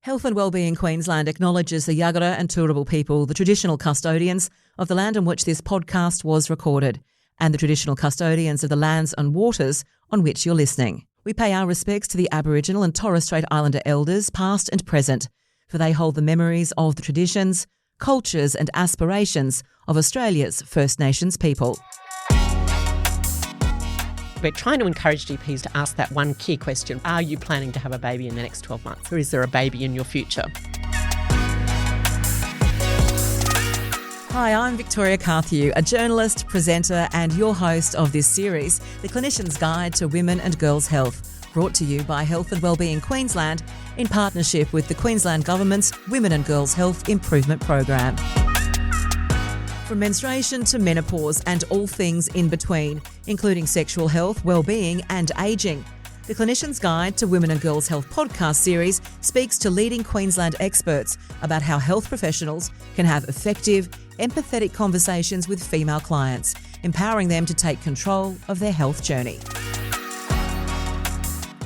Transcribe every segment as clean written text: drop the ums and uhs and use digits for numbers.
Health and Wellbeing Queensland acknowledges the Yagara and Turrbal people, the traditional custodians of the land on which this podcast was recorded, and the traditional custodians of the lands and waters on which you're listening. We pay our respects to the Aboriginal and Torres Strait Islander elders, past and present, for they hold the memories of the traditions, cultures and aspirations of Australia's First Nations people. We're trying to encourage GPs to ask that one key question: are you planning to have a baby in the next 12 months, or is there a baby in your future? Hi, I'm Victoria Carthew, a journalist, presenter and your host of this series, The Clinician's Guide to Women and Girls' Health, brought to you by Health and Wellbeing Queensland in partnership with the Queensland Government's Women and Girls' Health Improvement Program. From menstruation to menopause and all things in between, including sexual health, well-being and ageing. The Clinician's Guide to Women and Girls' Health podcast series speaks to leading Queensland experts about how health professionals can have effective, empathetic conversations with female clients, empowering them to take control of their health journey.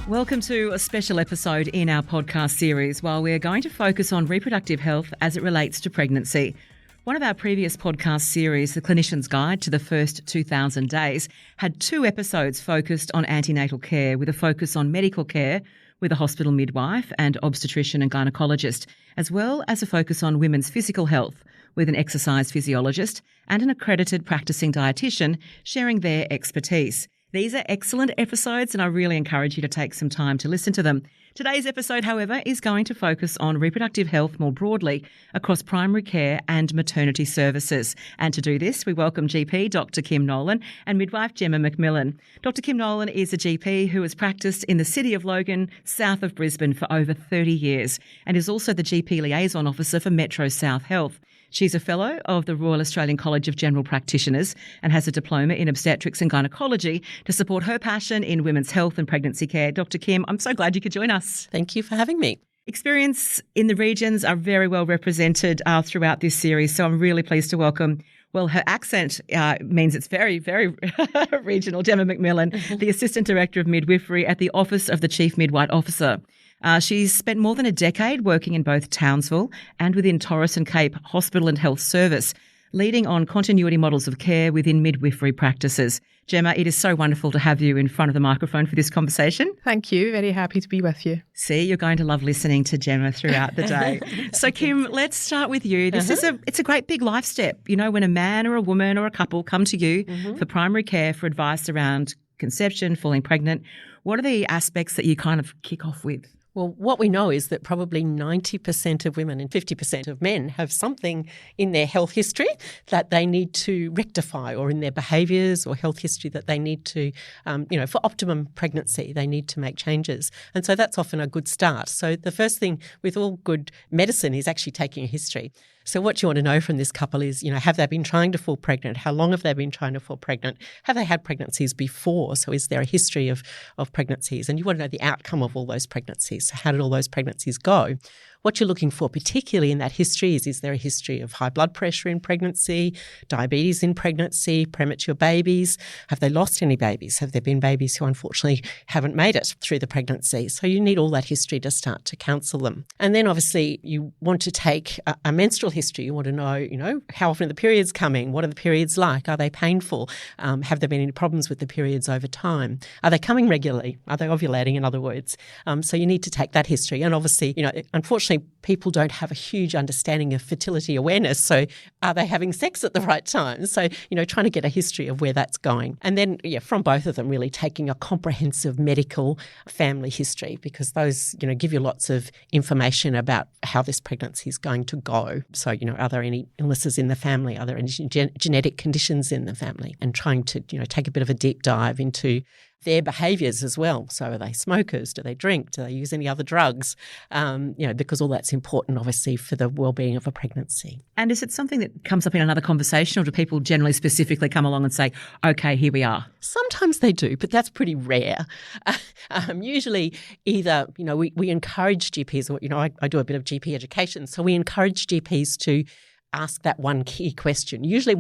Welcome to a special episode in our podcast series, while we're going to focus on reproductive health as it relates to pregnancy. One of our previous podcast series, The Clinician's Guide to the First 2,000 Days, had 2 episodes focused on antenatal care, with a focus on medical care with a hospital midwife and obstetrician and gynaecologist, as well as a focus on women's physical health with an exercise physiologist and an accredited practicing dietitian sharing their expertise. These are excellent episodes and I really encourage you to take some time to listen to them. Today's episode, however, is going to focus on reproductive health more broadly across primary care and maternity services. And to do this, we welcome GP Dr Kim Nolan and Midwife Gemma Macmillan. Dr Kim Nolan is a GP who has practiced in the city of Logan, south of Brisbane, for over 30 years and is also the GP Liaison Officer for Metro South Health. She's a Fellow of the Royal Australian College of General Practitioners and has a diploma in obstetrics and gynaecology to support her passion in women's health and pregnancy care. Dr Kim, I'm so glad you could join us. Thank you for having me. Experience in the regions are very well represented throughout this series, so I'm really pleased to welcome, well, her accent means it's very, very regional, Gemma Macmillan, the Assistant Director of Midwifery at the Office of the Chief Midwife Officer. She's spent more than a decade working in both Townsville and within Torres and Cape Hospital and Health Service, leading on continuity models of care within midwifery practices. Gemma, it is so wonderful to have you in front of the microphone for this conversation. Thank you. Very happy to be with you. See, you're going to love listening to Gemma throughout the day. So, Kim, let's start with you. This is a great big life step. You know, when a man or a woman or a couple come to you for primary care for advice around conception, falling pregnant, what are the aspects that you kind of kick off with? Well, what we know is that probably 90% of women and 50% of men have something in their health history that they need to rectify, or in their behaviours or health history that they need to, for optimum pregnancy, they need to make changes. And so that's often a good start. So the first thing with all good medicine is actually taking a history. So what you want to know from this couple is, have they been trying to fall pregnant? How long have they been trying to fall pregnant? Have they had pregnancies before? So is there a history of pregnancies? And you want to know the outcome of all those pregnancies. So how did all those pregnancies go? What you're looking for, particularly in that history, is there a history of high blood pressure in pregnancy, diabetes in pregnancy, premature babies? Have they lost any babies? Have there been babies who unfortunately haven't made it through the pregnancy? So you need all that history to start to counsel them. And then obviously you want to take a menstrual history. You want to know, how often are the periods coming? What are the periods like? Are they painful? Have there been any problems with the periods over time? Are they coming regularly? Are they ovulating, in other words? So you need to take that history. And obviously, unfortunately, people don't have a huge understanding of fertility awareness. So are they having sex at the right time? So, trying to get a history of where that's going. And then, from both of them, really taking a comprehensive medical family history, because those, give you lots of information about how this pregnancy is going to go. So, are there any illnesses in the family? Are there any genetic conditions in the family? And trying to, take a bit of a deep dive into their behaviours as well. So are they smokers? Do they drink? Do they use any other drugs? Because all that's important, obviously, for the well-being of a pregnancy. And is it something that comes up in another conversation, or do people generally specifically come along and say, okay, here we are? Sometimes they do, but that's pretty rare. Usually either, we encourage GPs, or, I do a bit of GP education, so we encourage GPs to ask that one key question. Usually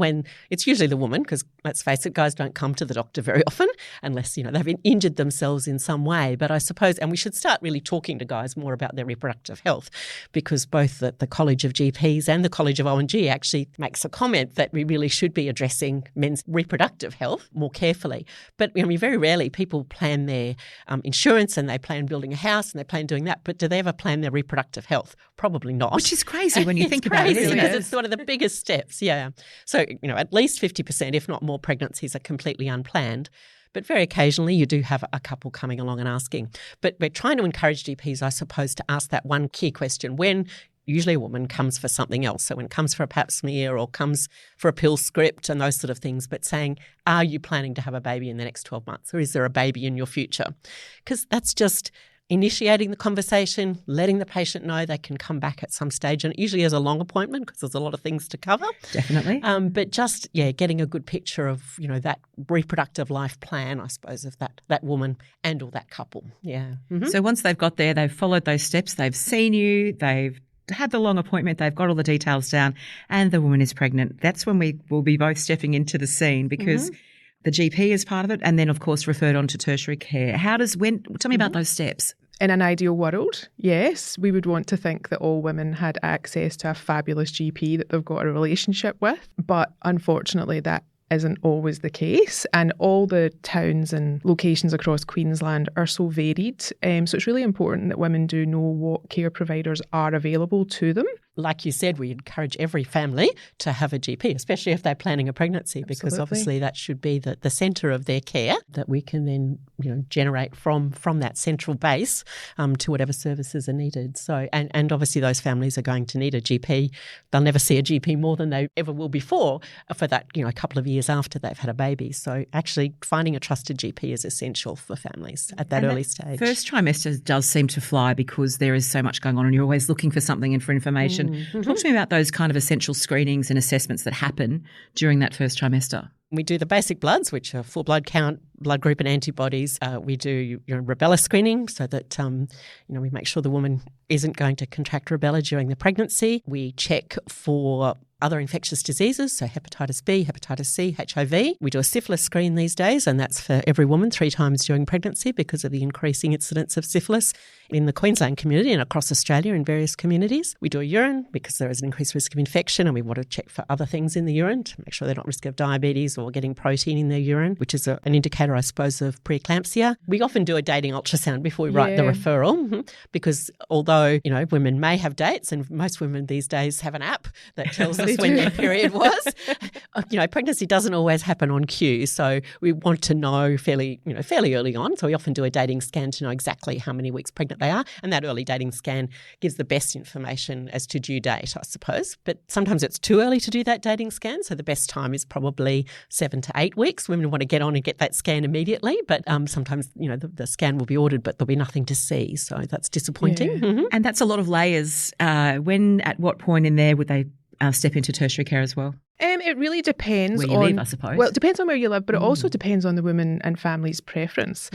it's usually the woman, because let's face it, guys don't come to the doctor very often unless, they've injured themselves in some way. But I suppose, and we should start really talking to guys more about their reproductive health, because both the College of GPs and the College of O&G actually makes a comment that we really should be addressing men's reproductive health more carefully. But very rarely people plan their insurance and they plan building a house and they plan doing that. But do they ever plan their reproductive health? Probably not. Which is crazy when you think about it, isn't it? Because it's one of the biggest steps, yeah. So, at least 50%, if not more, pregnancies are completely unplanned. But very occasionally you do have a couple coming along and asking. But we're trying to encourage GPs, I suppose, to ask that one key question when usually a woman comes for something else. So when it comes for a pap smear or comes for a pill script and those sort of things, but saying, are you planning to have a baby in the next 12 months, or is there a baby in your future? Because that's just initiating the conversation, letting the patient know they can come back at some stage, and it usually is a long appointment because there's a lot of things to cover. Definitely. But just, getting a good picture of, that reproductive life plan, I suppose, of that woman and or that couple. Yeah. Mm-hmm. So once they've got there, they've followed those steps, they've seen you, they've had the long appointment, they've got all the details down, and the woman is pregnant. That's when we will be both stepping into the scene, because the GP is part of it, and then, of course, referred on to tertiary care. Tell me about those steps. In an ideal world, yes, we would want to think that all women had access to a fabulous GP that they've got a relationship with. But unfortunately, that isn't always the case, and all the towns and locations across Queensland are so varied. So it's really important that women do know what care providers are available to them. Like you said, we encourage every family to have a GP, especially if they're planning a pregnancy, because obviously that should be the centre of their care that we can then generate from that central base to whatever services are needed. So and obviously those families are going to need a GP. They'll never see a GP more than they ever will before for that a couple of years after they've had a baby. So actually finding a trusted GP is essential for families at that early stage. First trimester does seem to fly because there is so much going on and you're always looking for something and for information. Mm-hmm. Talk to me about those kind of essential screenings and assessments that happen during that first trimester. We do the basic bloods, which are full blood count, blood group and antibodies. We do rubella screening so that we make sure the woman isn't going to contract rubella during the pregnancy. We check for other infectious diseases, so hepatitis B, hepatitis C, HIV. We do a syphilis screen these days, and that's for every woman 3 times during pregnancy because of the increasing incidence of syphilis in the Queensland community and across Australia in various communities. We do a urine because there is an increased risk of infection, and we want to check for other things in the urine to make sure they're not at risk of diabetes or getting protein in their urine, which is an indicator, I suppose, of preeclampsia. We often do a dating ultrasound before we write the referral because although, women may have dates, and most women these days have an app that tells us when their period was, pregnancy doesn't always happen on cue. So we want to know fairly early on. So we often do a dating scan to know exactly how many weeks pregnant they are. And that early dating scan gives the best information as to due date, I suppose. But sometimes it's too early to do that dating scan. So the best time is probably 7 to 8 weeks. Women want to get on and get that scan immediately. But sometimes, the scan will be ordered, but there'll be nothing to see. So that's disappointing. Yeah. Mm-hmm. And that's a lot of layers. At what point in there would they step into tertiary care as well? It really depends where you live, I suppose. Well, it depends on where you live, but it also depends on the woman and family's preference.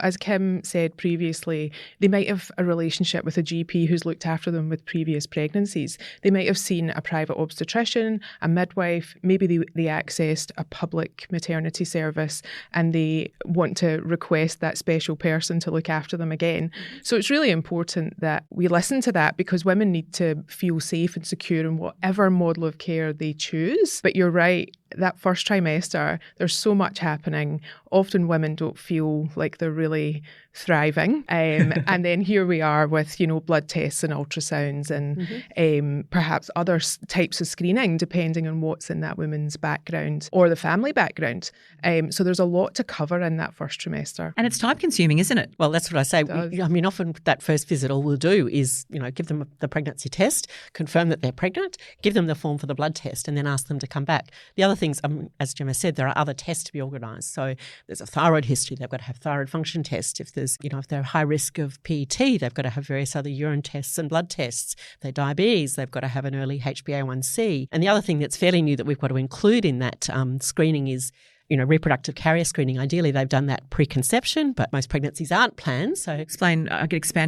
As Kim said previously, they might have a relationship with a GP who's looked after them with previous pregnancies. They might have seen a private obstetrician, a midwife, maybe they accessed a public maternity service and they want to request that special person to look after them again. So it's really important that we listen to that, because women need to feel safe and secure in whatever model of care they choose. But you're right, that first trimester, there's so much happening. Often women don't feel like they're really thriving. And then here we are with, blood tests and ultrasounds and perhaps other types of screening, depending on what's in that woman's background or the family background. So there's a lot to cover in that first trimester. And it's time consuming, isn't it? Well, that's what I say. Often that first visit, all we'll do is, give them the pregnancy test, confirm that they're pregnant, give them the form for the blood test, and then ask them to come back. The other things, as Gemma said, there are other tests to be organised. So there's a thyroid history, they've got to have thyroid function tests. If they're high risk of PET, they've got to have various other urine tests and blood tests. If they're diabetes, they've got to have an early HbA1c. And the other thing that's fairly new that we've got to include in that screening is reproductive carrier screening. Ideally, they've done that preconception, but most pregnancies aren't planned. So expand on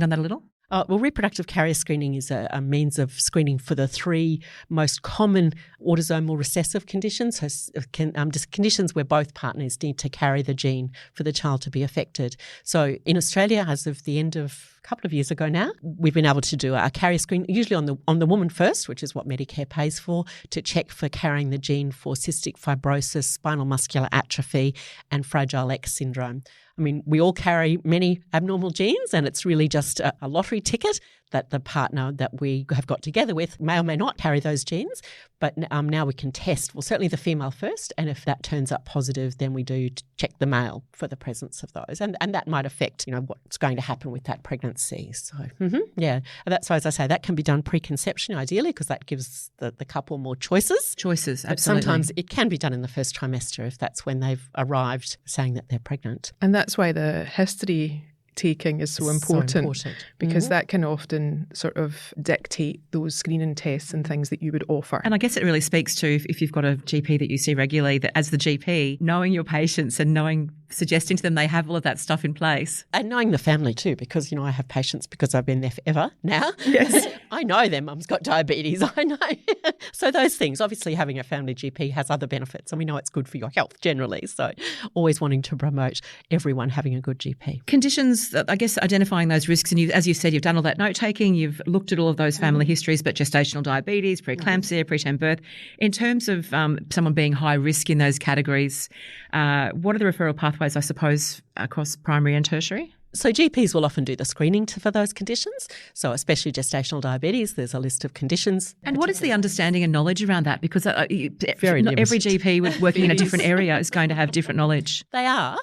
that a little. Well, reproductive carrier screening is a means of screening for the 3 most common autosomal recessive conditions, so conditions where both partners need to carry the gene for the child to be affected. So in Australia, as of the end of a couple of years ago now, we've been able to do a carrier screen, usually on the woman first, which is what Medicare pays for, to check for carrying the gene for cystic fibrosis, spinal muscular atrophy, and Fragile X syndrome. I mean, we all carry many abnormal genes, and it's really just a lottery ticket that the partner that we have got together with may or may not carry those genes. But now we can test, well, certainly the female first, and if that turns up positive, then we do check the male for the presence of those. And that might affect, what's going to happen with that pregnancy. So, yeah. And that's why, as I say, that can be done preconception, ideally, because that gives the couple more choices. Choices, but absolutely. Sometimes it can be done in the first trimester if that's when they've arrived saying that they're pregnant. And that's why the history taking is so important, because that can often sort of dictate those screening tests and things that you would offer. And I guess it really speaks to, if you've got a GP that you see regularly, that as the GP, knowing your patients and suggesting to them they have all of that stuff in place. And knowing the family too, because, I have patients because I've been there forever now. Yes. I know their mum's got diabetes. I know. So those things, obviously having a family GP has other benefits, and we know it's good for your health generally. So always wanting to promote everyone having a good GP. Conditions, I guess, identifying those risks, and as you said, you've done all that note-taking, you've looked at all of those family histories, but gestational diabetes, preeclampsia, preterm birth. In terms of someone being high risk in those categories, what are the referral pathways, I suppose, across primary and tertiary? So GPs will often do the screening for those conditions. So especially gestational diabetes, there's a list of conditions. And what is the understanding and knowledge around that? Because every limited. GP working in a different area is going to have different knowledge. They are.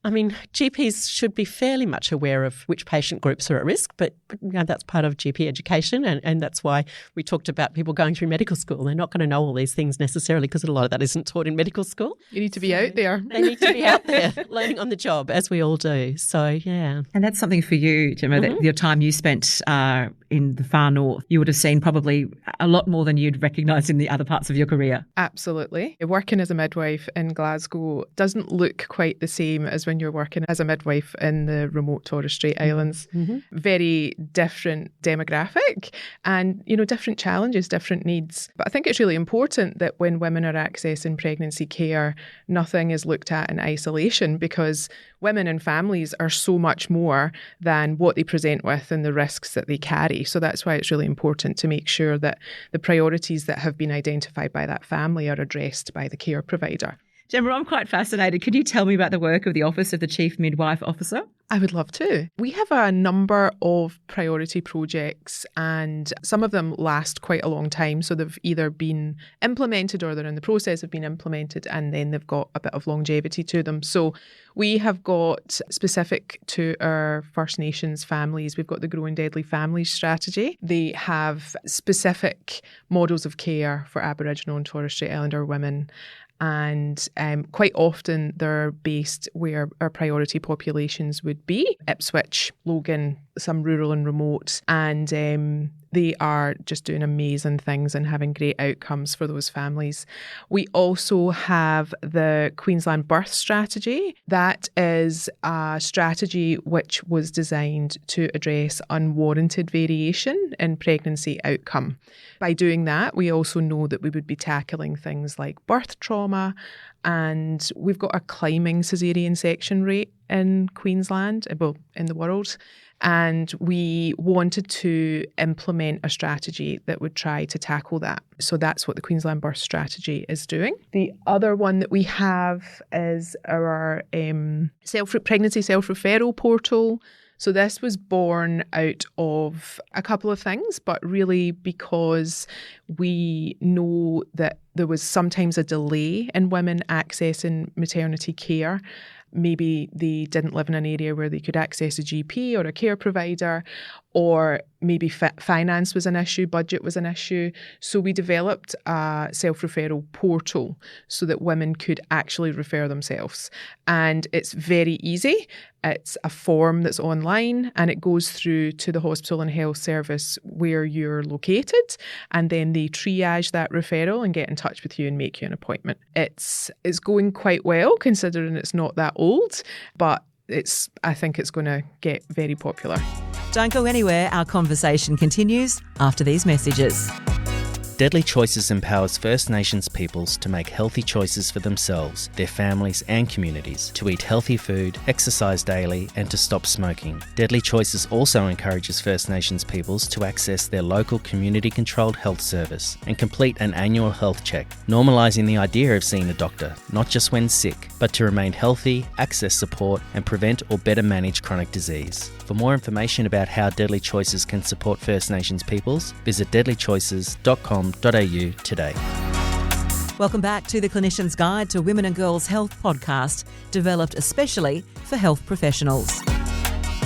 I mean, GPs should be fairly much aware of which patient groups are at risk, but that's part of GP education, and that's why we talked about people going through medical school. They're not going to know all these things necessarily because a lot of that isn't taught in medical school. You need to be out there. They need to be out there learning on the job, as we all do. So, yeah. And that's something for you, Gemma, that your time you spent in the far north, you would have seen probably a lot more than you'd recognise in the other parts of your career. Absolutely. Working as a midwife in Glasgow doesn't look quite the same as when you're working as a midwife in the remote Torres Strait Islands. Very different demographic and, different challenges, different needs. But I think it's really important that when women are accessing pregnancy care, nothing is looked at in isolation, because women and families are so much more than what they present with and the risks that they carry. So that's why it's really important to make sure that the priorities that have been identified by that family are addressed by the care provider. Gemma, I'm quite fascinated. Could you tell me about the work of the Office of the Chief Midwife Officer? I would love to. We have a number of priority projects, and some of them last quite a long time. So they've either been implemented or they're in the process of being implemented, and then they've got a bit of longevity to them. So we have got, specific to our First Nations families, we've got the Growing Deadly Families strategy. They have specific models of care for Aboriginal and Torres Strait Islander women. And quite often they're based where our priority populations would be: Ipswich, Logan, some rural and remote. And they are just doing amazing things and having great outcomes for those families. We also have the Queensland Birth Strategy. That is a strategy which was designed to address unwarranted variation in pregnancy outcome. By doing that, we also know that we would be tackling things like birth trauma, and we've got a climbing caesarean section rate in Queensland, well, in the world. And we wanted to implement a strategy that would try to tackle that. So that's what the Queensland Birth Strategy is doing. The other one that we have is our pregnancy self-referral portal. So this was born out of a couple of things, but really because we know that there was sometimes a delay in women accessing maternity care. Maybe they didn't live in an area where they could access a GP or a care provider, or maybe finance was an issue, budget was an issue. So we developed a self-referral portal so that women could actually refer themselves. And it's very easy. It's a form that's online, and it goes through to the hospital and health service where you're located, and then they triage that referral and get in touch with you and make you an appointment. It's going quite well considering it's not that old, but I think it's going to get very popular. Don't go anywhere, our conversation continues after these messages. Deadly Choices empowers First Nations peoples to make healthy choices for themselves, their families and communities, to eat healthy food, exercise daily and to stop smoking. Deadly Choices also encourages First Nations peoples to access their local community-controlled health service and complete an annual health check, normalising the idea of seeing a doctor, not just when sick, but to remain healthy, access support and prevent or better manage chronic disease. For more information about how Deadly Choices can support First Nations peoples, visit deadlychoices.com.au today. Welcome back to the Clinician's Guide to Women and Girls Health podcast, developed especially for health professionals.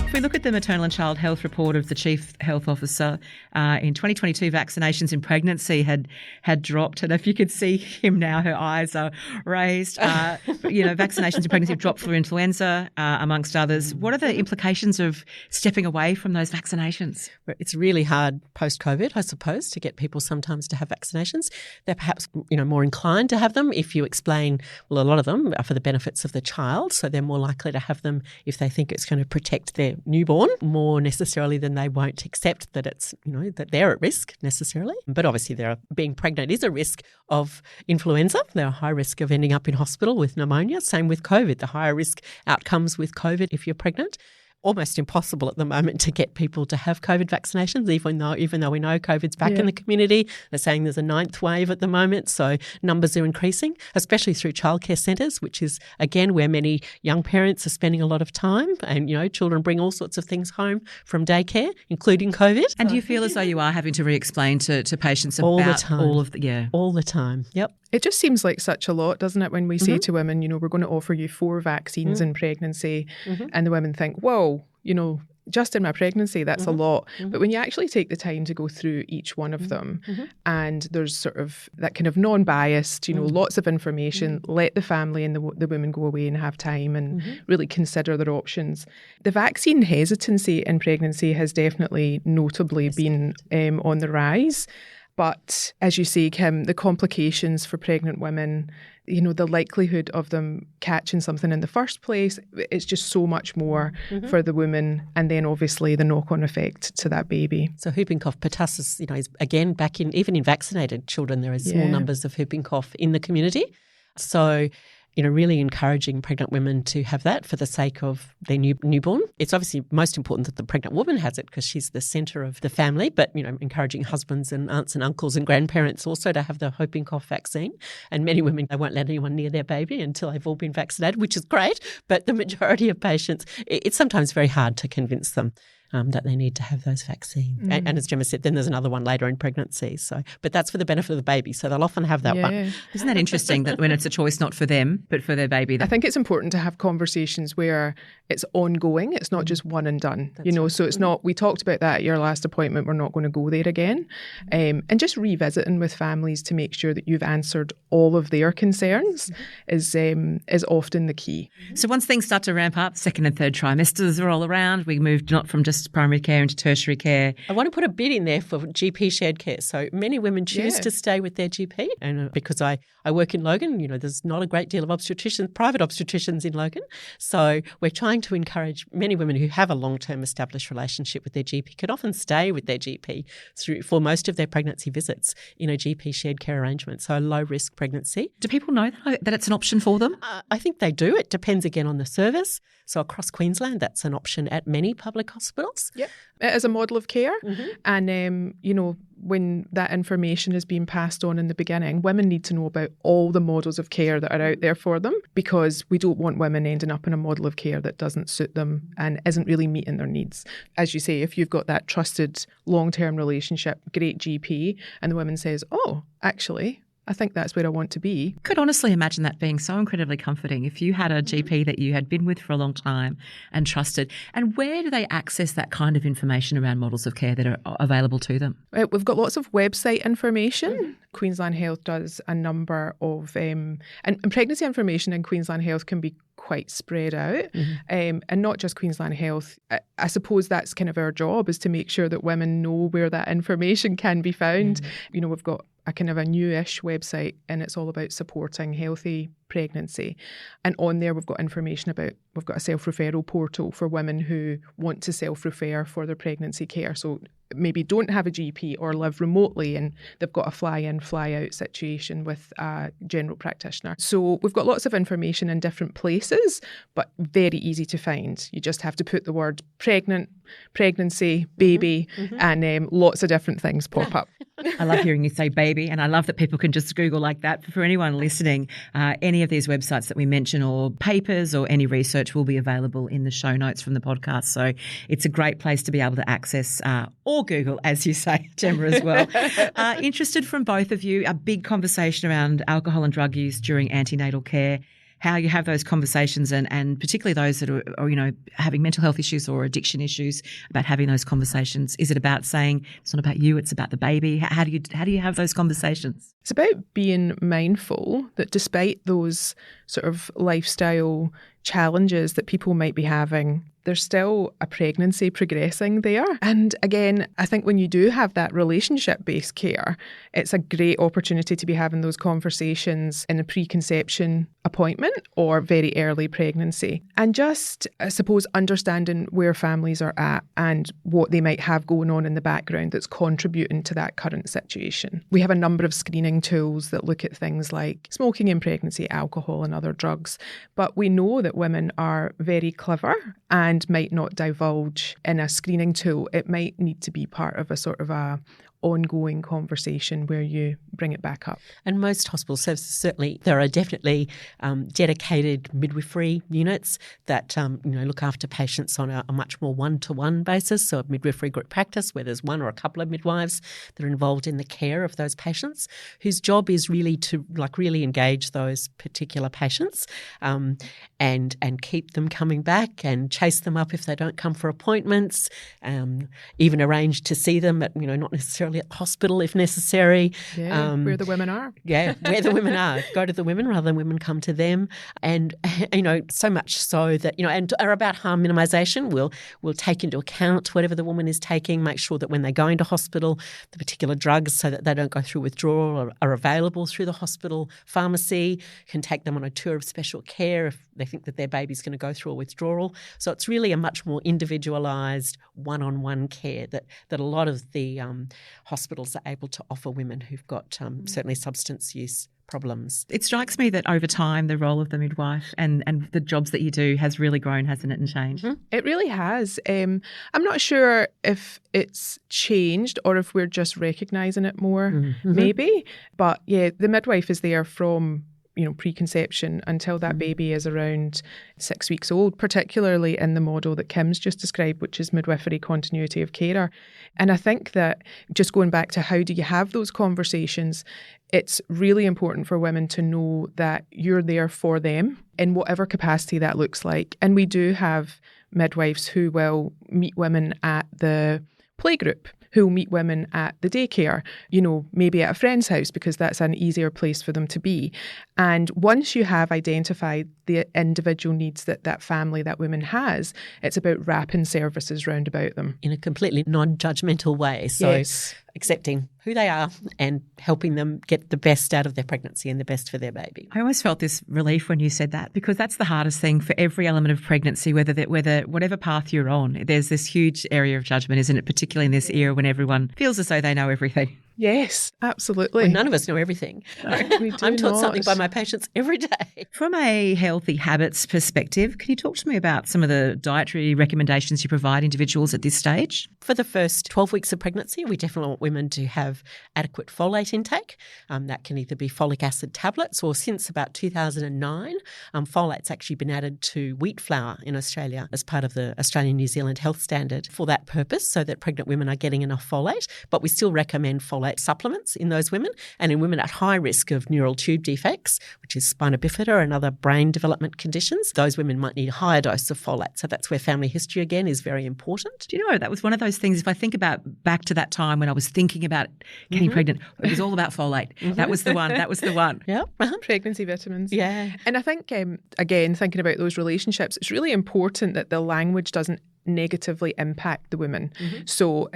If we look at the maternal and child health report of the Chief Health Officer, in 2022, vaccinations in pregnancy had dropped. And if you could see him now, her eyes are raised. Vaccinations in pregnancy have dropped for influenza, amongst others. What are the implications of stepping away from those vaccinations? It's really hard post-COVID, I suppose, to get people sometimes to have vaccinations. They're perhaps, more inclined to have them if you explain, well, a lot of them are for the benefits of the child, so they're more likely to have them if they think it's going to protect their newborn more necessarily than they won't accept that it's, that they're at risk necessarily. But obviously being pregnant is a risk of influenza. They're a high risk of ending up in hospital with pneumonia. Same with COVID, the higher risk outcomes with COVID if you're pregnant. Almost impossible at the moment to get people to have COVID vaccinations, even though we know COVID's back in the community. They're saying there's a 9th wave at the moment, so numbers are increasing, especially through childcare centres, which is, again, where many young parents are spending a lot of time. And, children bring all sorts of things home from daycare, including COVID. And do you feel as though you are having to re-explain to patients all about the time. All the time, yep. It just seems like such a lot, doesn't it, when we say to women, we're going to offer you 4 vaccines in pregnancy, and the women think, whoa, just in my pregnancy, that's a lot. But when you actually take the time to go through each one of them, and there's sort of that kind of non-biased, lots of information, let the family and the women go away and have time and really consider their options. The vaccine hesitancy in pregnancy has definitely notably been on the rise. But as you say, Kim, the complications for pregnant women, the likelihood of them catching something in the first place, it's just so much more for the woman. And then obviously the knock-on effect to that baby. So whooping cough pertussis, is again back in, even in vaccinated children, there are small numbers of whooping cough in the community. So really encouraging pregnant women to have that for the sake of their newborn. It's obviously most important that the pregnant woman has it because she's the centre of the family, but, encouraging husbands and aunts and uncles and grandparents also to have the whooping cough vaccine. And many women, they won't let anyone near their baby until they've all been vaccinated, which is great. But the majority of patients, it's sometimes very hard to convince them that they need to have those vaccines. And as Gemma said, then there's another one later in pregnancy. But that's for the benefit of the baby. So they'll often have that one. Isn't that interesting that when it's a choice not for them, but for their baby? I think it's important to have conversations where it's ongoing. It's not just one and done, right. So it's not, we talked about that at your last appointment, we're not going to go there again. And just revisiting with families to make sure that you've answered all of their concerns is often the key. So once things start to ramp up, 2nd and 3rd trimesters are all around. We moved not from just primary care into tertiary care. I want to put a bit in there for GP shared care. So many women choose to stay with their GP. And because I work in Logan, there's not a great deal of private obstetricians in Logan. So we're trying to encourage many women who have a long-term established relationship with their GP can often stay with their GP for most of their pregnancy visits in a GP shared care arrangement. So a low-risk pregnancy. Do people know that it's an option for them? I think they do. It depends again on the service. So across Queensland, that's an option at many public hospitals. Yep. It is a model of care. And, when that information is being passed on in the beginning, women need to know about all the models of care that are out there for them, because we don't want women ending up in a model of care that doesn't suit them and isn't really meeting their needs. As you say, if you've got that trusted long-term relationship, great GP, and the woman says, oh, actually, I think that's where I want to be. I could honestly imagine that being so incredibly comforting if you had a GP that you had been with for a long time and trusted. And where do they access that kind of information around models of care that are available to them? We've got lots of website information. Queensland Health does a number of, and pregnancy information in Queensland Health can be quite spread out, and not just Queensland Health. I suppose that's kind of our job, is to make sure that women know where that information can be found. We've got a kind of a newish website, and it's all about supporting healthy pregnancy. And on there, we've got information about, we've got a self-referral portal for women who want to self-refer for their pregnancy care. So maybe don't have a GP or live remotely and they've got a fly-in, fly-out situation with a general practitioner. So we've got lots of information in different places, but very easy to find. You just have to put the word pregnant, pregnancy, baby, and lots of different things pop up. I love hearing you say baby, and I love that people can just Google like that. For anyone listening, any of these websites that we mention or papers or any research will be available in the show notes from the podcast. So it's a great place to be able to access or Google, as you say, Gemma, as well. Interested from both of you, a big conversation around alcohol and drug use during antenatal care, how you have those conversations and particularly those that are having mental health issues or addiction issues, about having those conversations. Is it about saying it's not about you, it's about the baby? How do you have those conversations? It's about being mindful that despite those sort of lifestyle challenges that people might be having, there's still a pregnancy progressing there. And again, I think when you do have that relationship-based care, it's a great opportunity to be having those conversations in a preconception appointment or very early pregnancy. And just, I suppose, understanding where families are at and what they might have going on in the background that's contributing to that current situation. We have a number of screening tools that look at things like smoking in pregnancy, alcohol and other drugs. But we know that women are very clever and might not divulge in a screening tool. It might need to be part of a sort of a ongoing conversation where you bring it back up. And most hospital services, certainly, there are definitely dedicated midwifery units that look after patients on a much more one-to-one basis. So a midwifery group practice where there's one or a couple of midwives that are involved in the care of those patients, whose job is really to really engage those particular patients and keep them coming back and chase them up if they don't come for appointments, even arrange to see them at not necessarily at the hospital if necessary. Yeah, where the women are. Yeah, where the women are. Go to the women rather than women come to them. And, so much so that, and are about harm minimisation. We'll take into account whatever the woman is taking, make sure that when they go into hospital, the particular drugs so that they don't go through withdrawal are available through the hospital pharmacy, can take them on a tour of special care if they think that their baby's going to go through a withdrawal. So it's really a much more individualised one-on-one care that a lot of the hospitals are able to offer women who've got certainly substance use problems. It strikes me that over time the role of the midwife and the jobs that you do has really grown, hasn't it, and changed? Mm-hmm. It really has. I'm not sure if it's changed or if we're just recognising it more, maybe. But yeah, the midwife is there from preconception until that baby is around 6 weeks old, particularly in the model that Kim's just described, which is midwifery continuity of care. And I think that just going back to how do you have those conversations, it's really important for women to know that you're there for them in whatever capacity that looks like. And we do have midwives who will meet women at the playgroup, who will meet women at the daycare, maybe at a friend's house because that's an easier place for them to be. And once you have identified the individual needs that family, that woman has, it's about wrapping services round about them. In a completely non-judgmental way. So yes. Accepting who they are and helping them get the best out of their pregnancy and the best for their baby. I almost felt this relief when you said that, because that's the hardest thing for every element of pregnancy, whether whatever path you're on. There's this huge area of judgment, isn't it? Particularly in this era when everyone feels as though they know everything. Yes, absolutely. Well, none of us know everything. I'm taught something by my patients every day. From a healthy habits perspective, can you talk to me about some of the dietary recommendations you provide individuals at this stage? For the first 12 weeks of pregnancy, we definitely want women to have adequate folate intake. That can either be folic acid tablets or, since about 2009, folate's actually been added to wheat flour in Australia as part of the Australian-New Zealand Health Standard for that purpose, so that pregnant women are getting enough folate. But we still recommend folate supplements in those women, and in women at high risk of neural tube defects, which is spina bifida and other brain development conditions. Those women might need a higher dose of folate. So that's where family history again is very important. Do you know, that was one of those things, if I think about back to that time when I was thinking about getting pregnant, it was all about folate. That was the one. Yeah. Pregnancy vitamins. Yeah. And I think, again, thinking about those relationships, it's really important that the language doesn't negatively impact the woman. So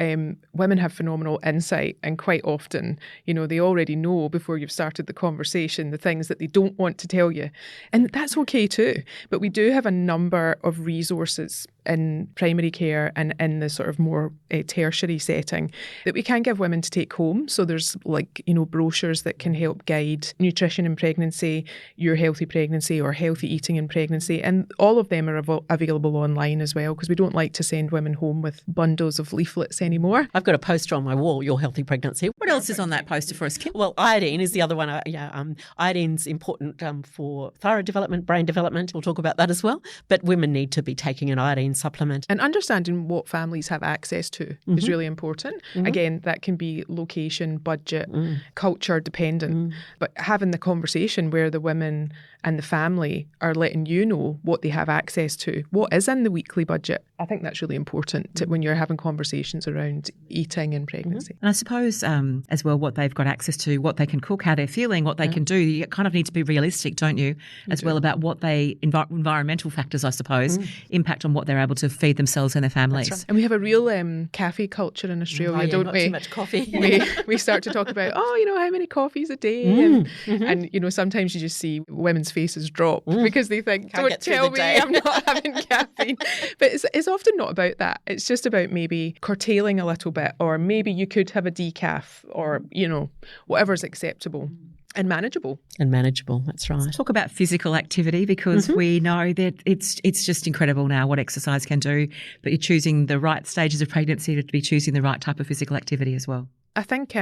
women have phenomenal insight, and quite often, they already know before you've started the conversation the things that they don't want to tell you. And that's okay too. But we do have a number of resources in primary care and in the sort of more tertiary setting that we can give women to take home. So there's brochures that can help guide nutrition in pregnancy, your healthy pregnancy, or healthy eating in pregnancy. And all of them are available online as well, because we don't like to send women home with bundles of leaflets anymore. I've got a poster on my wall, Your Healthy Pregnancy. What else is on that poster for us, Kim? Well, iodine is the other one. Iodine's important for thyroid development, brain development. We'll talk about that as well. But women need to be taking an iodine supplement. And understanding what families have access to is really important. Again, that can be location, budget, culture dependent. But having the conversation where the women and the family are letting you know what they have access to, what is in the weekly budget. I think that's really important when you're having conversations around eating and pregnancy. And I suppose as well, what they've got access to, what they can cook, how they're feeling, what they can do. You kind of need to be realistic, don't you, as well about what environmental factors, I suppose, impact on what they're able to feed themselves and their families. Right. And we have a real cafe culture in Australia, don't not we? Too much coffee. we start to talk about, how many coffees a day? And sometimes you just see women's faces drop because they think, don't tell me I'm not having caffeine. But it's often not about that. It's just about maybe curtailing a little bit, or maybe you could have a decaf, or, whatever's acceptable. And manageable. That's right. Let's talk about physical activity, because we know that it's just incredible now what exercise can do, but you're choosing the right stages of pregnancy to be choosing the right type of physical activity as well. I think,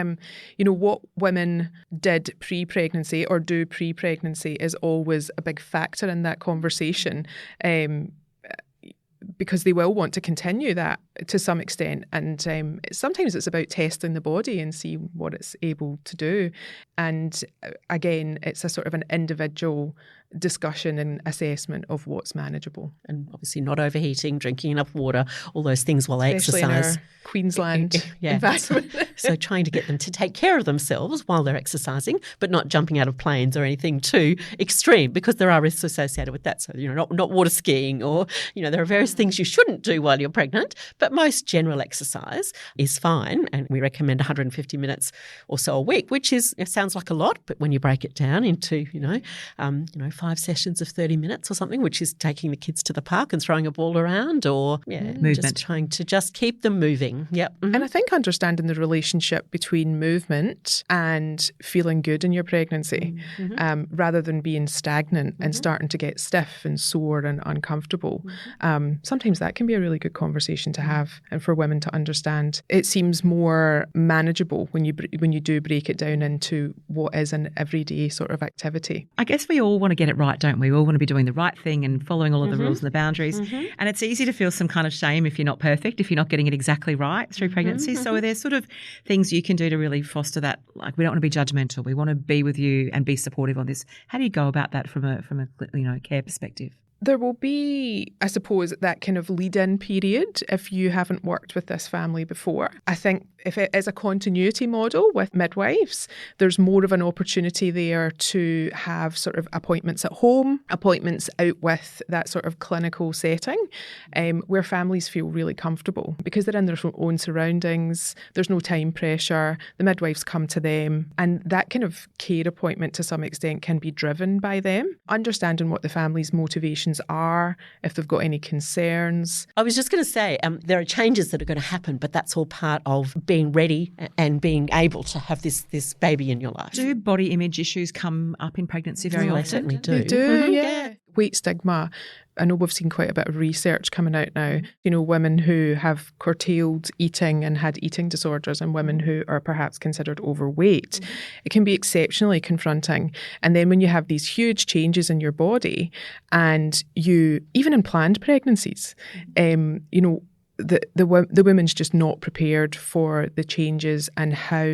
what women did pre-pregnancy or do pre-pregnancy is always a big factor in that conversation. Because they will want to continue that to some extent. And sometimes it's about testing the body and see what it's able to do. And again, it's a sort of an individual discussion and assessment of what's manageable. And obviously not overheating, drinking enough water, all those things while they Especially exercise. In our Queensland environment. So trying to get them to take care of themselves while they're exercising, but not jumping out of planes or anything too extreme, because there are risks associated with that. So, not water skiing, or, there are various things you shouldn't do while you're pregnant, but most general exercise is fine. And we recommend 150 minutes or so a week, which sounds like a lot, but when you break it down into, 5 sessions of 30 minutes or something, which is taking the kids to the park and throwing a ball around, or movement. Just trying to just keep them moving. Yep. And I think understanding the relationship between movement and feeling good in your pregnancy, rather than being stagnant and starting to get stiff and sore and uncomfortable. Sometimes that can be a really good conversation to have, and for women to understand. It seems more manageable when you do break it down into what is an everyday sort of activity. I guess we all want to get it right, don't we? We all want to be doing the right thing and following all of the rules and the boundaries. And it's easy to feel some kind of shame if you're not perfect, if you're not getting it exactly right through pregnancy. So are there sort of things you can do to really foster that? Like, we don't want to be judgmental. We want to be with you and be supportive on this. How do you go about that from a care perspective? There will be, I suppose, that kind of lead-in period if you haven't worked with this family before. I think if it is a continuity model with midwives, there's more of an opportunity there to have sort of appointments at home, appointments out with that sort of clinical setting, where families feel really comfortable because they're in their own surroundings. There's no time pressure. The midwives come to them, and that kind of care appointment to some extent can be driven by them. Understanding what the family's motivations are, if they've got any concerns. I was just going to say, there are changes that are going to happen, but that's all part of being ready and being able to have this baby in your life. Do body image issues come up in pregnancy very often? They certainly do. They do, yeah. Weight stigma. I know we've seen quite a bit of research coming out now. Women who have curtailed eating and had eating disorders, and women who are perhaps considered overweight. It can be exceptionally confronting. And then when you have these huge changes in your body, and even in planned pregnancies, the woman's just not prepared for the changes and how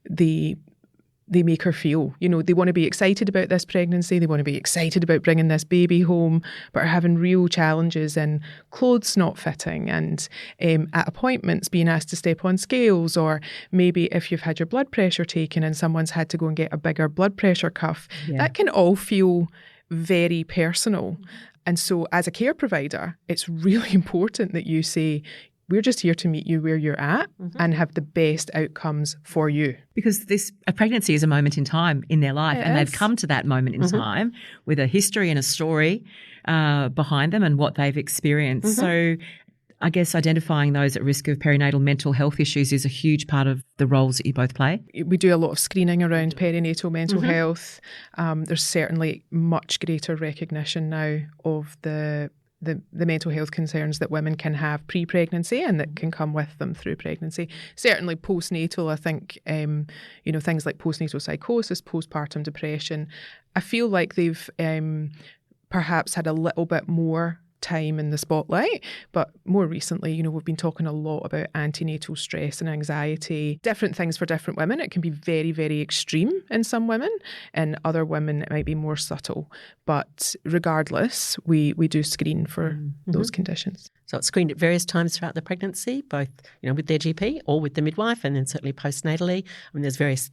they make her feel. They want to be excited about this pregnancy. They want to be excited about bringing this baby home, but are having real challenges in clothes not fitting, and at appointments being asked to step on scales, or maybe if you've had your blood pressure taken and someone's had to go and get a bigger blood pressure cuff. That can all feel very personal. And so as a care provider, it's really important that you say, we're just here to meet you where you're at and have the best outcomes for you. Because a pregnancy is a moment in time in their life, and they've come to that moment in time with a history and a story behind them and what they've experienced. So I guess identifying those at risk of perinatal mental health issues is a huge part of the roles that you both play. We do a lot of screening around perinatal mental health. There's certainly much greater recognition now of the mental health concerns that women can have pre-pregnancy and that can come with them through pregnancy. Certainly postnatal, I think, things like postnatal psychosis, postpartum depression, I feel like they've perhaps had a little bit more time in the spotlight, but more recently, we've been talking a lot about antenatal stress and anxiety, different things for different women. It can be very, very extreme in some women, and other women it might be more subtle. But regardless, we do screen for those conditions. So it's screened at various times throughout the pregnancy, both with their GP or with the midwife, and then certainly postnatally. There's various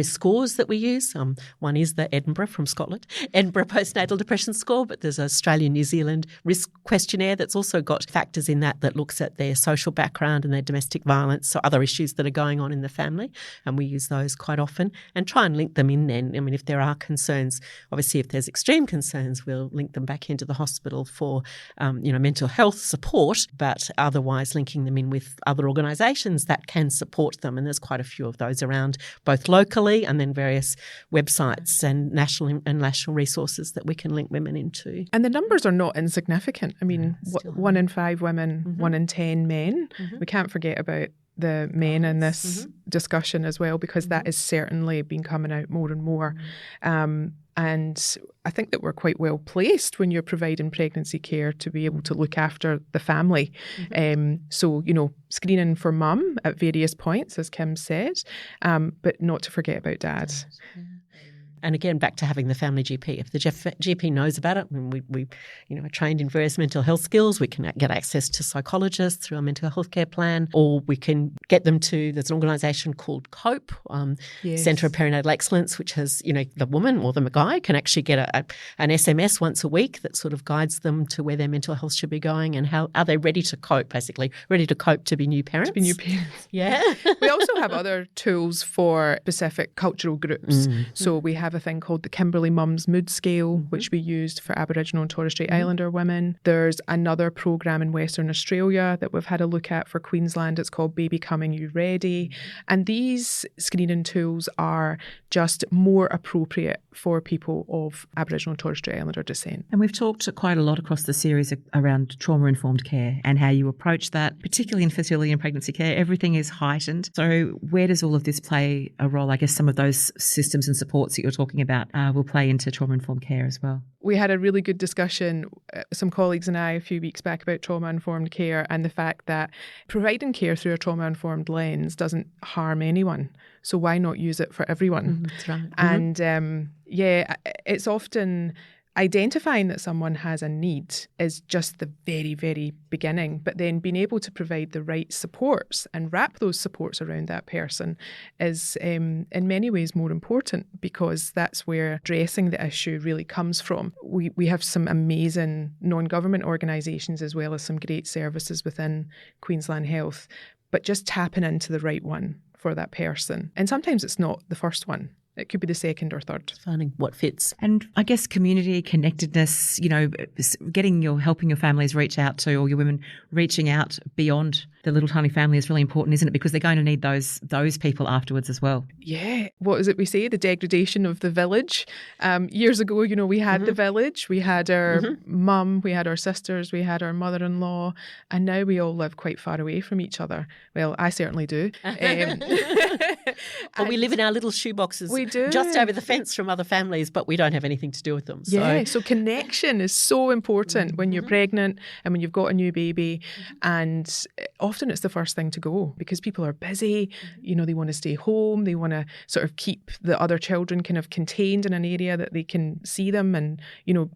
scores that we use. One is the Edinburgh from Scotland, Edinburgh postnatal depression score, but there's an Australian New Zealand risk questionnaire that's also got factors in that looks at their social background and their domestic violence, so other issues that are going on in the family, and we use those quite often and try and link them in then. If there are concerns, obviously if there's extreme concerns, we'll link them back into the hospital for mental health support, but otherwise linking them in with other organisations that can support them. And there's quite a few of those around, both locally and then various websites and national resources that we can link women into. And the numbers are not insignificant. 1 in 5 women, 1 in 10 men. We can't forget about the men in this discussion as well, because that has certainly been coming out more and more. And I think that we're quite well placed when you're providing pregnancy care to be able to look after the family. So, screening for mum at various points, as Kim said, but not to forget about dad. And again, back to having the family GP. If the GP knows about it, and we are trained in various mental health skills, we can get access to psychologists through our mental health care plan, or we can get them to, there's an organisation called COPE, Centre of Perinatal Excellence, which has, the woman or the guy can actually get an SMS once a week that sort of guides them to where their mental health should be going and how are they ready to cope, basically, ready to cope to be new parents. Yeah. We also have other tools for specific cultural groups. So we have a thing called the Kimberley Mums Mood Scale, which we used for Aboriginal and Torres Strait Islander women. There's another programme in Western Australia that we've had a look at for Queensland. It's called Baby Coming You Ready. And these screening tools are just more appropriate for people of Aboriginal and Torres Strait Islander descent. And we've talked quite a lot across the series around trauma-informed care and how you approach that, particularly in fertility and pregnancy care. Everything is heightened. So where does all of this play a role? I guess some of those systems and supports that you're talking about will play into trauma-informed care as well. We had a really good discussion, some colleagues and I, a few weeks back about trauma-informed care and the fact that providing care through a trauma-informed lens doesn't harm anyone. So why not use it for everyone? That's right. And it's often identifying that someone has a need is just the very, very beginning, but then being able to provide the right supports and wrap those supports around that person is in many ways more important, because that's where addressing the issue really comes from. We have some amazing non-government organisations as well as some great services within Queensland Health, but just tapping into the right one for that person. And sometimes it's not the first one. It could be the second or third. Finding what fits. And I guess community connectedness, helping your families reach out to, or your women reaching out beyond the little tiny family is really important, isn't it? Because they're going to need those people afterwards as well. Yeah. What is it we say? The degradation of the village. Years ago, we had the village. We had our mum, we had our sisters, we had our mother-in-law, and now we all live quite far away from each other. Well, I certainly do. Well, we live in our little shoeboxes. We do. Just over the fence from other families, but we don't have anything to do with them. So connection is so important when you're pregnant and when you've got a new baby. And often it's the first thing to go because people are busy. They want to stay home. They want to sort of keep the other children kind of contained in an area that they can see them and,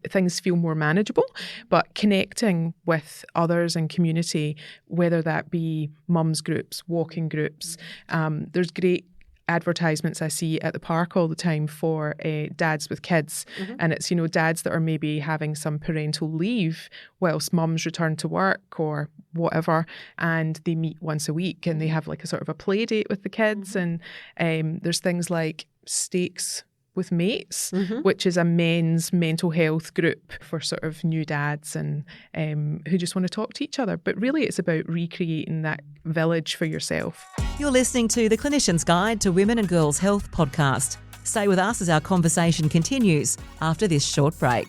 things feel more manageable. But connecting with others in community, whether that be mums groups, walking groups, there's great advertisements I see at the park all the time for dads with kids. And it's, dads that are maybe having some parental leave whilst mums return to work or whatever, and they meet once a week and they have like a sort of a play date with the kids. And there's things like Steaks with Mates, which is a men's mental health group for sort of new dads and who just want to talk to each other. But really it's about recreating that village for yourself. You're listening to the Clinician's Guide to Women and Girls Health podcast. Stay with us as our conversation continues after this short break.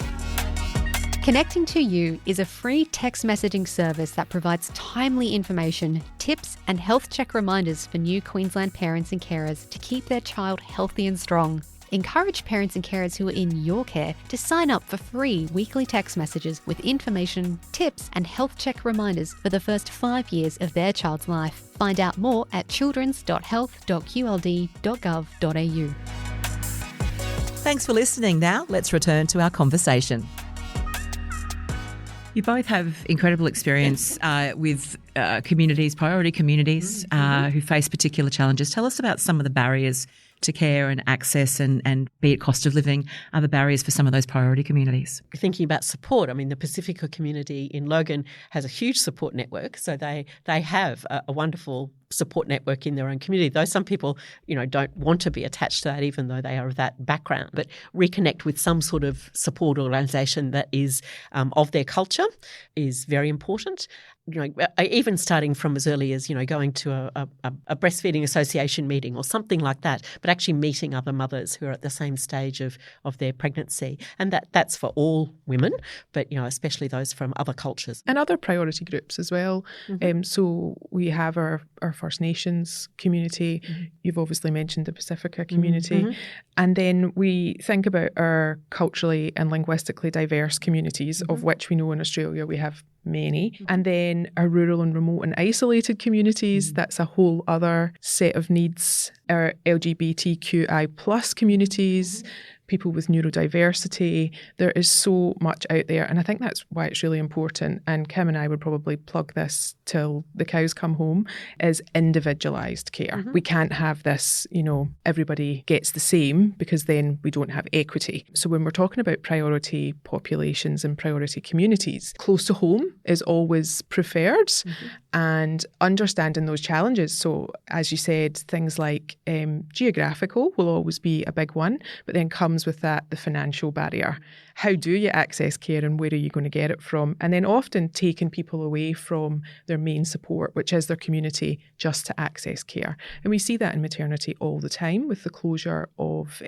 Connecting to You is a free text messaging service that provides timely information, tips and health check reminders for new Queensland parents and carers to keep their child healthy and strong. Encourage parents and carers who are in your care to sign up for free weekly text messages with information, tips and health check reminders for the first 5 years of their child's life. Find out more at childrens.health.qld.gov.au. Thanks for listening. Now let's return to our conversation. You both have incredible experience with communities, priority communities who face particular challenges. Tell us about some of the barriers to care and access and be it cost of living, are the barriers for some of those priority communities? Thinking about support, I mean, the Pacifica community in Logan has a huge support network. So they have a wonderful support network in their own community, though some people, don't want to be attached to that even though they are of that background. But reconnect with some sort of support organisation that is of their culture is very important. Even starting from as early as, going to a breastfeeding association meeting or something like that, but actually meeting other mothers who are at the same stage of their pregnancy. And that's for all women, but, especially those from other cultures. And other priority groups as well. So we have our First Nations community. You've obviously mentioned the Pacifica community. And then we think about our culturally and linguistically diverse communities, of which we know in Australia we have many. And then our rural and remote and isolated communities, that's a whole other set of needs. Our LGBTQI plus communities, people with neurodiversity. There is so much out there. And I think that's why it's really important. And Kim and I would probably plug this till the cows come home, is individualised care. We can't have this, everybody gets the same, because then we don't have equity. So when we're talking about priority populations and priority communities, close to home is always preferred, and understanding those challenges. So as you said, things like geographical will always be a big one, but then comes with that the financial barrier. How do you access care and where are you going to get it from? And then often taking people away from their main support, which is their community, just to access care. And we see that in maternity all the time with the closure of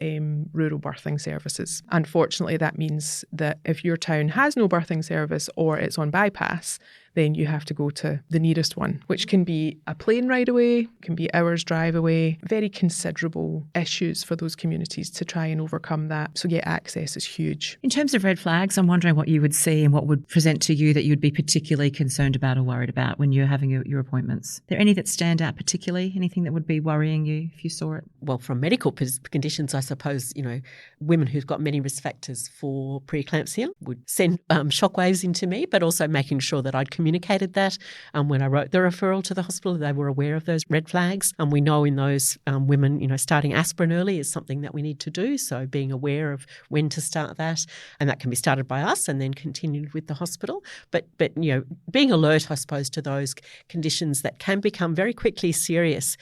rural birthing services. Unfortunately, that means that if your town has no birthing service or it's on bypass, then you have to go to the nearest one, which can be a plane ride away, can be hours drive away. Very considerable issues for those communities to try and overcome that. So access is huge. In terms of red flags, I'm wondering what you would see and what would present to you that you'd be particularly concerned about or worried about when you're having your appointments. Are there any that stand out particularly? Anything that would be worrying you if you saw it? Well, from medical conditions, I suppose, women who've got many risk factors for preeclampsia would send shockwaves into me, but also making sure that I'd communicated that. When I wrote the referral to the hospital, they were aware of those red flags. And we know in those women, starting aspirin early is something that we need to do. So being aware of when to start that, and that can be started by us and then continued with the hospital. But being alert, I suppose, to those conditions that can become very quickly serious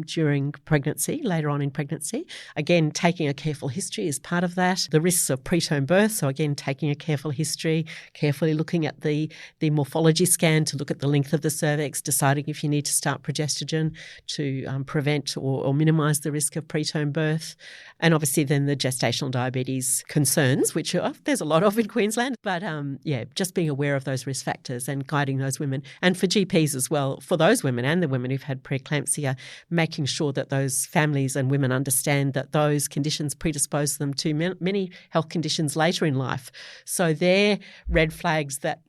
during pregnancy, later on in pregnancy. Again, taking a careful history is part of that. The risks of preterm birth. So again, taking a careful history, carefully looking at the morphology scan to look at the length of the cervix, deciding if you need to start progestogen to prevent or minimise the risk of preterm birth. And obviously then the gestational diabetes concerns, which there's a lot of in Queensland. But just being aware of those risk factors and guiding those women. And for GPs as well, for those women and the women who've had preeclampsia, making sure that those families and women understand that those conditions predispose them to many health conditions later in life. So they're red flags that,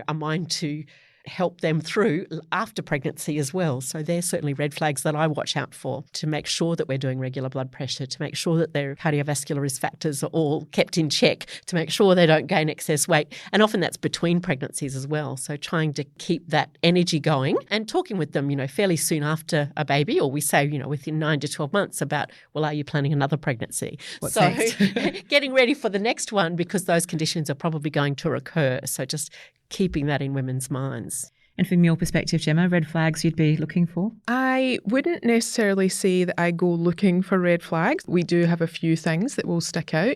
are mine to help them through after pregnancy as well. So they're certainly red flags that I watch out for, to make sure that we're doing regular blood pressure, to make sure that their cardiovascular risk factors are all kept in check, to make sure they don't gain excess weight. And often that's between pregnancies as well. So trying to keep that energy going and talking with them, fairly soon after a baby, or we say, within 9 to 12 months about, well, are you planning another pregnancy? What's so next? Getting ready for the next one, because those conditions are probably going to recur. So just keeping that in women's minds. And from your perspective, Gemma, red flags you'd be looking for? I wouldn't necessarily say that I go looking for red flags. We do have a few things that will stick out,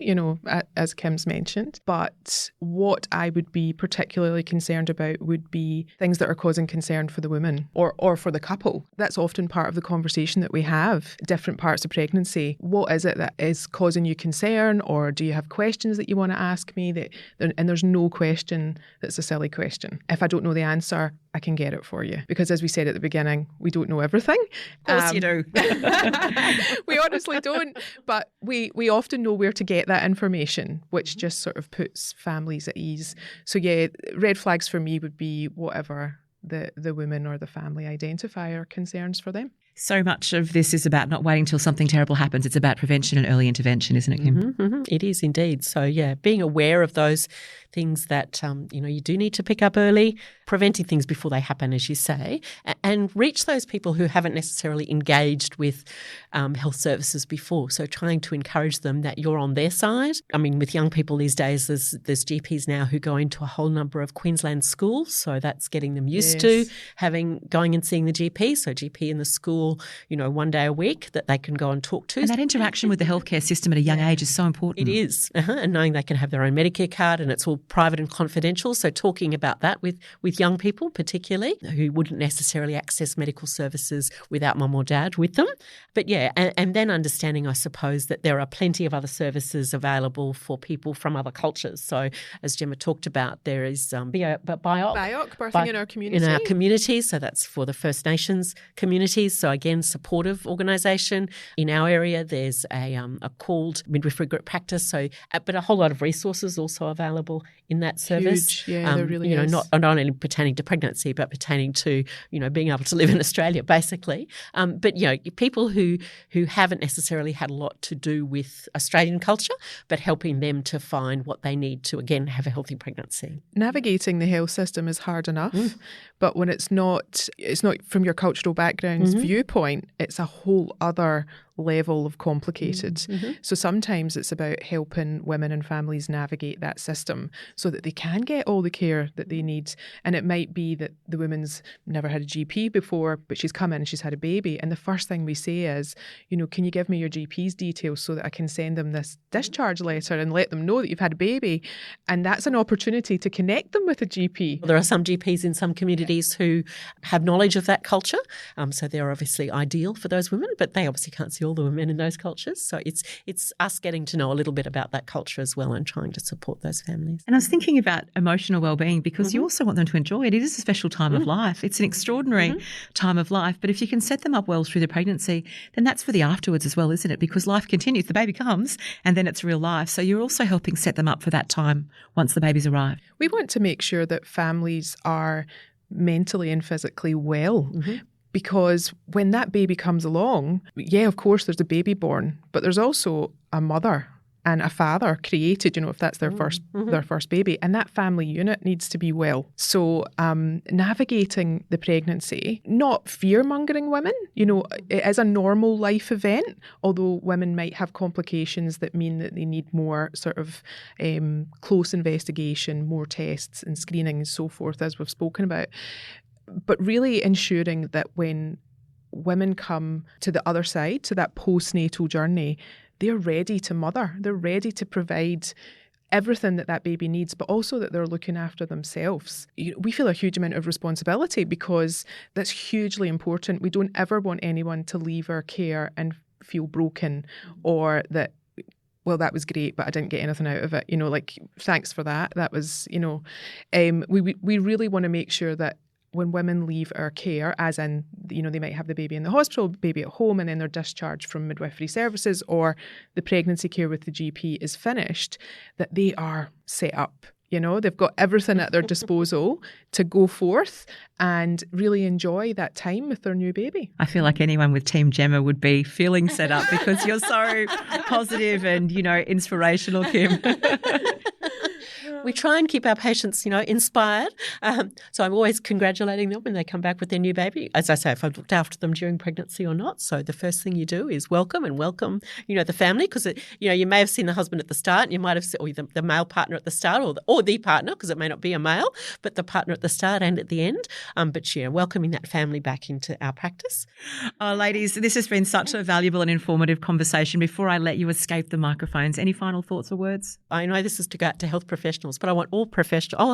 as Kim's mentioned. But what I would be particularly concerned about would be things that are causing concern for the woman or for the couple. That's often part of the conversation that we have, different parts of pregnancy. What is it that is causing you concern, or do you have questions that you want to ask me? And there's no question that's a silly question. If I don't know the answer, I can get it for you. Because as we said at the beginning, we don't know everything. Of course you do. We honestly don't. But we often know where to get that information, which just sort of puts families at ease. So yeah, red flags for me would be whatever the woman or the family identify are concerns for them. So much of this is about not waiting till something terrible happens. It's about prevention and early intervention, isn't it, Kim? Mm-hmm, mm-hmm. It is indeed. So, yeah, being aware of those things that, you do need to pick up early, preventing things before they happen, as you say, and reach those people who haven't necessarily engaged with health services before. So trying to encourage them that you're on their side. I mean, with young people these days, there's GPs now who go into a whole number of Queensland schools. So that's getting them used to going and seeing the GP. So GP in the school, one day a week that they can go and talk to. And that interaction with the healthcare system at a young age is so important. It is. And knowing they can have their own Medicare card and it's all private and confidential. So talking about that with young people particularly who wouldn't necessarily access medical services without mum or dad with them. But yeah, and then understanding, I suppose, that there are plenty of other services available for people from other cultures. So as Gemma talked about, there is BIOC, birthing in our community. In our communities. So that's for the First Nations communities. So again, supportive organisation. In our area, there's a called Midwifery Group Practice. So, but a whole lot of resources also available in that service. Huge. Yeah, there really is. Not only pertaining to pregnancy, but pertaining to being able to live in Australia, basically. But people who haven't necessarily had a lot to do with Australian culture, but helping them to find what they need to again have a healthy pregnancy. Navigating the health system is hard enough, but when it's not from your cultural background's viewpoint, it's a whole other level of complicated. So sometimes it's about helping women and families navigate that system so that they can get all the care that they need. And it might be that the woman's never had a GP before, but she's come in and she's had a baby. And the first thing we say is, can you give me your GP's details so that I can send them this discharge letter and let them know that you've had a baby? And that's an opportunity to connect them with a GP. There are some GPs in some communities who have knowledge of that culture. So they're obviously ideal for those women, but they obviously can't see all the women in those cultures. So it's us getting to know a little bit about that culture as well and trying to support those families. And I was thinking about emotional well-being because you also want them to enjoy it. It is a special time of life. It's an extraordinary time of life. But if you can set them up well through the pregnancy, then that's for the afterwards as well, isn't it? Because life continues. The baby comes and then it's real life. So you're also helping set them up for that time once the baby's arrived. We want to make sure that families are mentally and physically well. Because when that baby comes along, of course, there's a baby born, but there's also a mother and a father created, if that's their first baby. And that family unit needs to be well. So navigating the pregnancy, not fear-mongering women. It is a normal life event, although women might have complications that mean that they need more sort of close investigation, more tests and screening and so forth, as we've spoken about. But really ensuring that when women come to the other side, to that postnatal journey, they're ready to mother. They're ready to provide everything that baby needs, but also that they're looking after themselves. We feel a huge amount of responsibility because that's hugely important. We don't ever want anyone to leave our care and feel broken or that, well, that was great, but I didn't get anything out of it. Thanks for that. That was, we really want to make sure that when women leave our care, as in, they might have the baby in the hospital, baby at home, and then they're discharged from midwifery services or the pregnancy care with the GP is finished, that they are set up You know, they've got everything at their disposal to go forth and really enjoy that time with their new baby. I feel like anyone with Team Gemma would be feeling set up because you're so positive and, inspirational, Kim. We try and keep our patients, inspired. So I'm always congratulating them when they come back with their new baby. As I say, if I've looked after them during pregnancy or not. So the first thing you do is welcome, the family, because, you may have seen the husband at the start, and you might have seen the male partner at the start or the partner, because it may not be a male, but the partner at the start and at the end. But welcoming that family back into our practice. Oh, ladies, this has been such a valuable and informative conversation. Before I let you escape the microphones, any final thoughts or words? I know this is to go out to health professionals, but I want all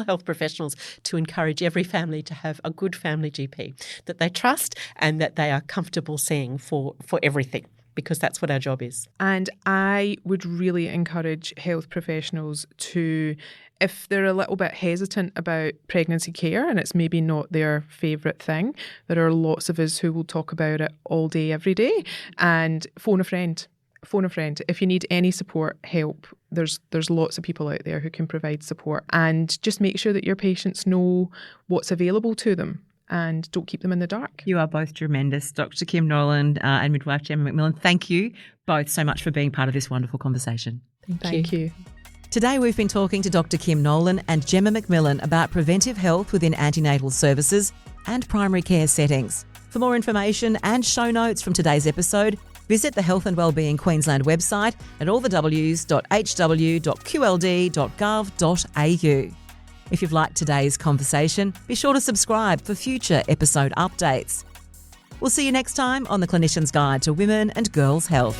health professionals to encourage every family to have a good family GP that they trust and that they are comfortable seeing for everything, because that's what our job is. And I would really encourage health professionals to, if they're a little bit hesitant about pregnancy care and it's maybe not their favourite thing, there are lots of us who will talk about it all day, every day, and phone a friend. Phone a friend. If you need any support, help, there's lots of people out there who can provide support, and just make sure that your patients know what's available to them and don't keep them in the dark. You are both tremendous. Dr Kim Nolan and Midwife Gemma Macmillan, thank you both so much for being part of this wonderful conversation. Thank you. Today we've been talking to Dr Kim Nolan and Gemma Macmillan about preventive health within antenatal services and primary care settings. For more information and show notes from today's episode, visit the Health and Wellbeing Queensland website at allthews.hw.qld.gov.au. If you've liked today's conversation, be sure to subscribe for future episode updates. We'll see you next time on the Clinician's Guide to Women and Girls' Health.